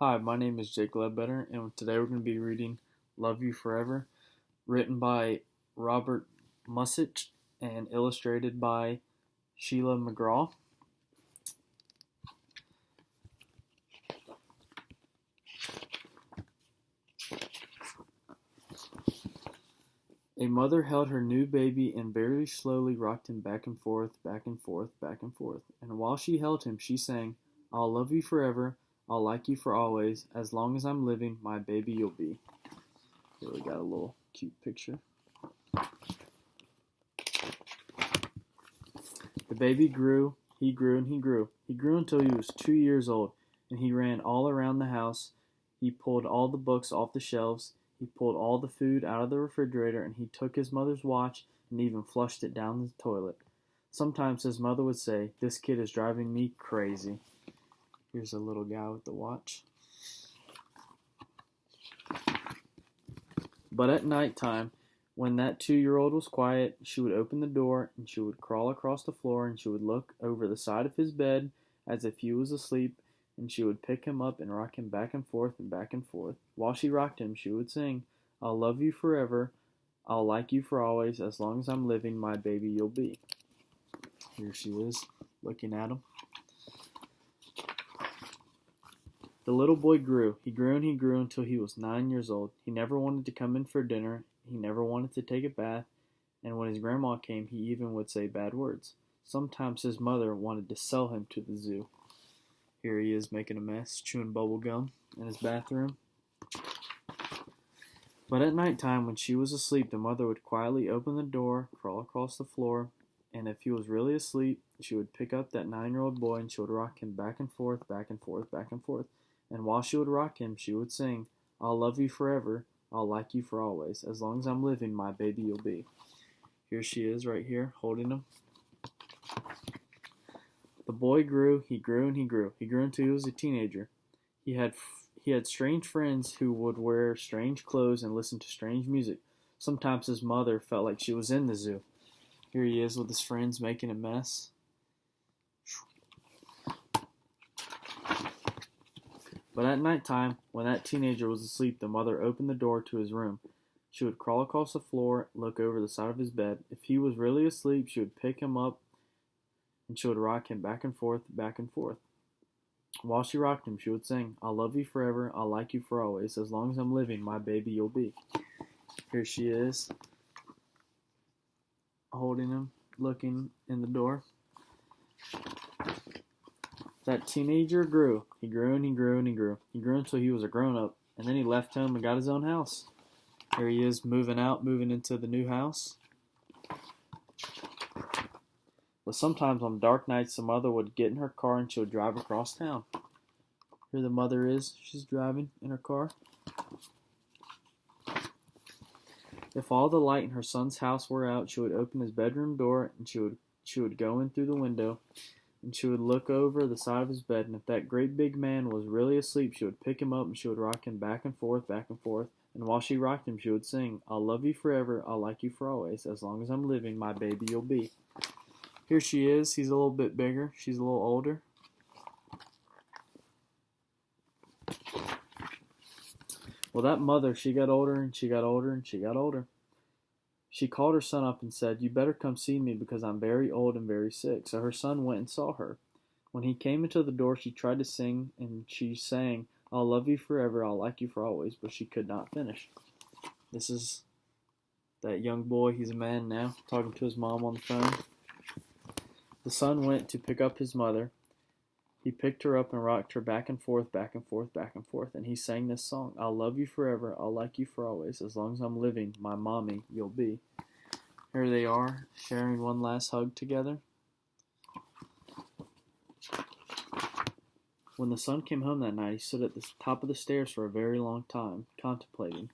Hi, my name is Jake Ledbetter, and today we're going to be reading Love You Forever, written by Robert Munsch and illustrated by Sheila McGraw. A mother held her new baby and very slowly rocked him back and forth, back and forth, back and forth. And while she held him, she sang, "I'll love you forever, I'll like you for always, as long as I'm living, my baby you'll be." Here we got a little cute picture. The baby grew, he grew, and he grew. He grew until he was 2 years old, and he ran all around the house. He pulled all the books off the shelves. He pulled all the food out of the refrigerator, and he took his mother's watch and even flushed it down the toilet. Sometimes his mother would say, "This kid is driving me crazy." Here's a little guy with the watch. But at night time, when that 2-year-old was quiet, she would open the door and she would crawl across the floor and she would look over the side of his bed as if he was asleep, and she would pick him up and rock him back and forth and back and forth. While she rocked him, she would sing, "I'll love you forever, I'll like you for always, as long as I'm living, my baby you'll be." Here she is, looking at him. The little boy grew. He grew and he grew until he was 9 years old. He never wanted to come in for dinner. He never wanted to take a bath. And when his grandma came, he even would say bad words. Sometimes his mother wanted to sell him to the zoo. Here he is making a mess, chewing bubble gum in his bathroom. But at night time, when she was asleep, the mother would quietly open the door, crawl across the floor, and if he was really asleep, she would pick up that 9-year-old boy and she would rock him back and forth, back and forth, back and forth. And while she would rock him, she would sing, "I'll love you forever, I'll like you for always, as long as I'm living, my baby you'll be." Here she is right here, holding him. The boy grew, he grew, and he grew. He grew until he was a teenager. He had strange friends who would wear strange clothes and listen to strange music. Sometimes his mother felt like she was in the zoo. Here he is with his friends making a mess. But at night time, when that teenager was asleep, the mother opened the door to his room. She would crawl across the floor, look over the side of his bed. If he was really asleep, she would pick him up and she would rock him back and forth, back and forth. While she rocked him, she would sing, "I'll love you forever, I'll like you for always, as long as I'm living, my baby you'll be." Here she is, holding him, looking in the door. That teenager grew. He grew and he grew and he grew. He grew until he was a grown-up, and then he left home and got his own house. Here he is moving out, moving into the new house. But sometimes on dark nights, the mother would get in her car and she would drive across town. Here the mother is. She's driving in her car. If all the light in her son's house were out, she would open his bedroom door and she would go in through the window and she would look over the side of his bed. And if that great big man was really asleep, she would pick him up and she would rock him back and forth, back and forth. And while she rocked him, she would sing, "I'll love you forever, I'll like you for always, as long as I'm living, my baby you'll be." Here she is. He's a little bit bigger. She's a little older. Well, that mother, she got older and she got older and she got older. She called her son up and said, "You better come see me because I'm very old and very sick." So her son went and saw her. When he came into the door, she tried to sing, and she sang, "I'll love you forever, I'll like you for always," but she could not finish. This is that young boy. He's a man now, talking to his mom on the phone. The son went to pick up his mother. He picked her up and rocked her back and forth, back and forth, back and forth, and he sang this song, "I'll love you forever, I'll like you for always, as long as I'm living, my mommy you'll be." Here they are, sharing one last hug together. When the son came home that night, he stood at the top of the stairs for a very long time, contemplating.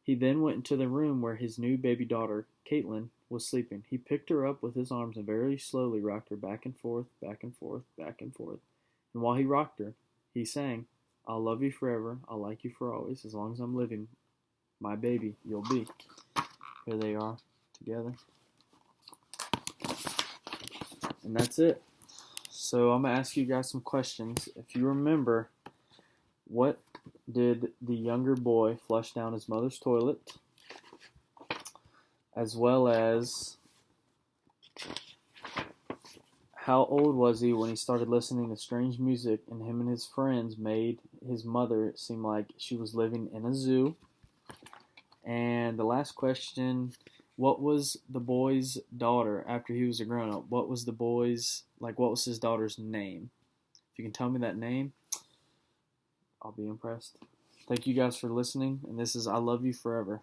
He then went into the room where his new baby daughter, Caitlin, was sleeping. He picked her up with his arms and very slowly rocked her back and forth, back and forth, back and forth. And while he rocked her, he sang, "I'll love you forever, I'll like you for always, as long as I'm living, my baby you'll be." Here they are together. And that's it. So I'm going to ask you guys some questions. If you remember What did the younger boy flush down his mother's toilet? As well as, how old was he when he started listening to strange music and him and his friends made his mother seem like she was living in a zoo? And the last question, what was the boy's daughter after he was a grown up? What was his daughter's name? If you can tell me that name, I'll be impressed. Thank you guys for listening, and this is I Love You Forever.